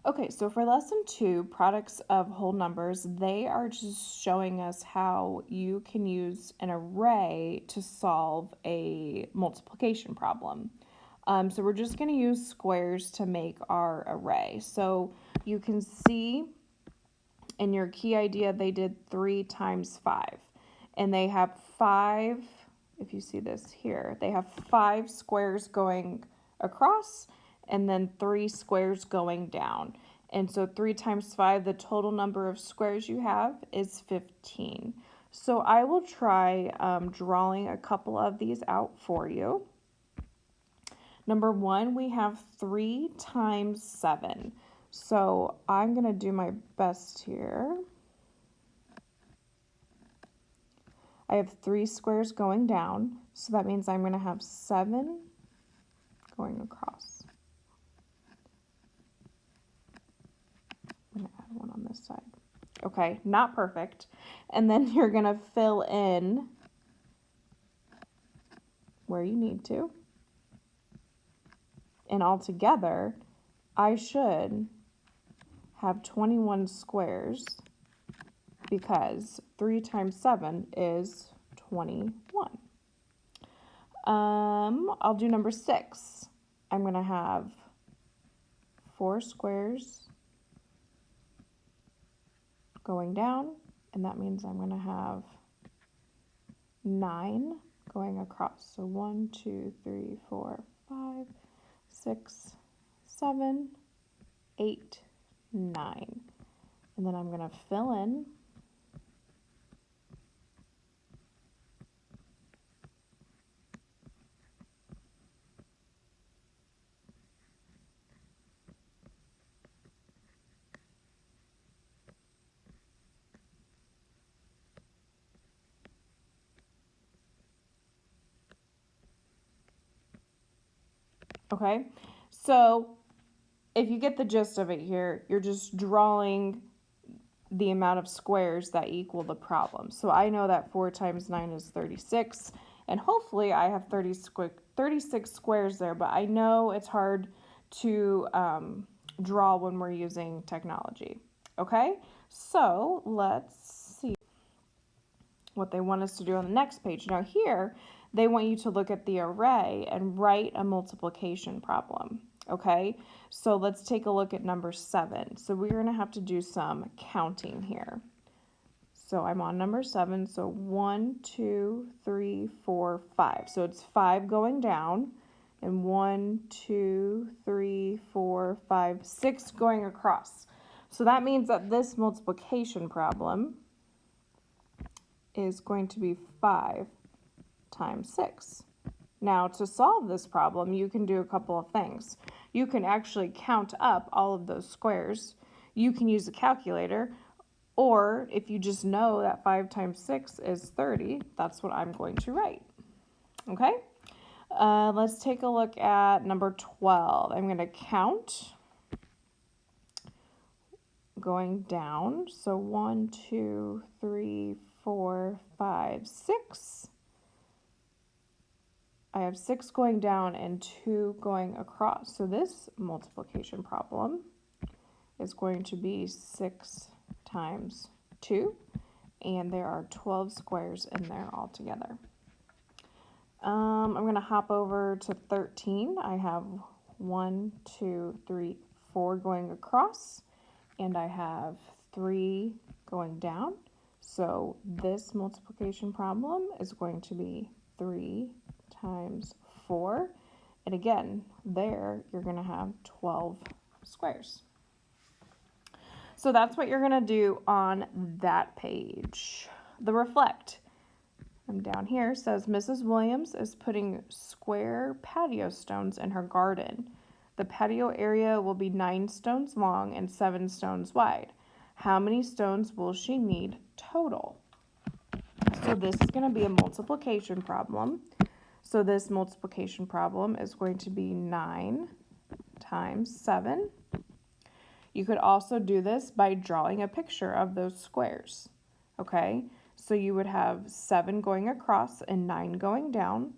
Okay, so for lesson 2, products of whole numbers, they are just showing us how you can use an array to solve a multiplication problem. So we're just going to use squares to make our array. So you can see in your key idea they did 3 times 5. And they have 5, if you see this here, they have 5 squares going across and then 3 squares going down. And so 3 times 5, the total number of squares you have is 15. So I will try drawing a couple of these out for you. Number 1, we have 3 times 7. So I'm going to do my best here. I have 3 squares going down, so that means I'm going to have 7 going across. I'm going to add one on this side. Okay, not perfect. And then you're going to fill in where you need to. And altogether, I should have 21 squares because 3 times 7 is 21. I'll do number 6. I'm going to have 4 squares going down, and that means I'm going to have 9 going across. So 1, 2, 3, 4, 5, 6, 7, 8, 9. And then I'm going to fill in okay, so if you get the gist of it here, you're just drawing the amount of squares that equal the problem. So I know that 4 times 9 is 36, and hopefully I have 36 squares there, but I know it's hard to draw when we're using technology. Okay, so let's see what they want us to do on the next page. Now here, they want you to look at the array and write a multiplication problem. Okay, so let's take a look at number 7. So we're going to have to do some counting here. So I'm on number 7, so 1, 2, 3, 4, 5. So it's 5 going down, and 1, 2, 3, 4, 5, 6 going across. So that means that this multiplication problem is going to be 5 times 6. Now, to solve this problem, you can do a couple of things. You can actually count up all of those squares. You can use a calculator, or if you just know that 5 times 6 is 30, that's what I'm going to write. Okay? Let's take a look at number 12. I'm going to count going down. So 1, 2, 3, 4, 5, 6. I have 6 going down and 2 going across. So this multiplication problem is going to be 6 times 2, and there are 12 squares in there altogether. I'm going to hop over to 13. I have 1, 2, 3, 4 going across, and I have 3 going down. So this multiplication problem is going to be 3 times 4. And again, there you're going to have 12 squares. So that's what you're going to do on that page. The reflect. I'm down here, says Mrs. Williams is putting square patio stones in her garden. The patio area will be 9 stones long and 7 stones wide. How many stones will she need total? So this is going to be a multiplication problem. So this multiplication problem is going to be 9 times 7. You could also do this by drawing a picture of those squares. Okay, so you would have 7 going across and 9 going down.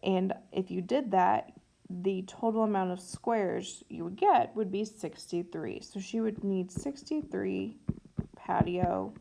And if you did that, the total amount of squares you would get would be 63. So she would need 63 patio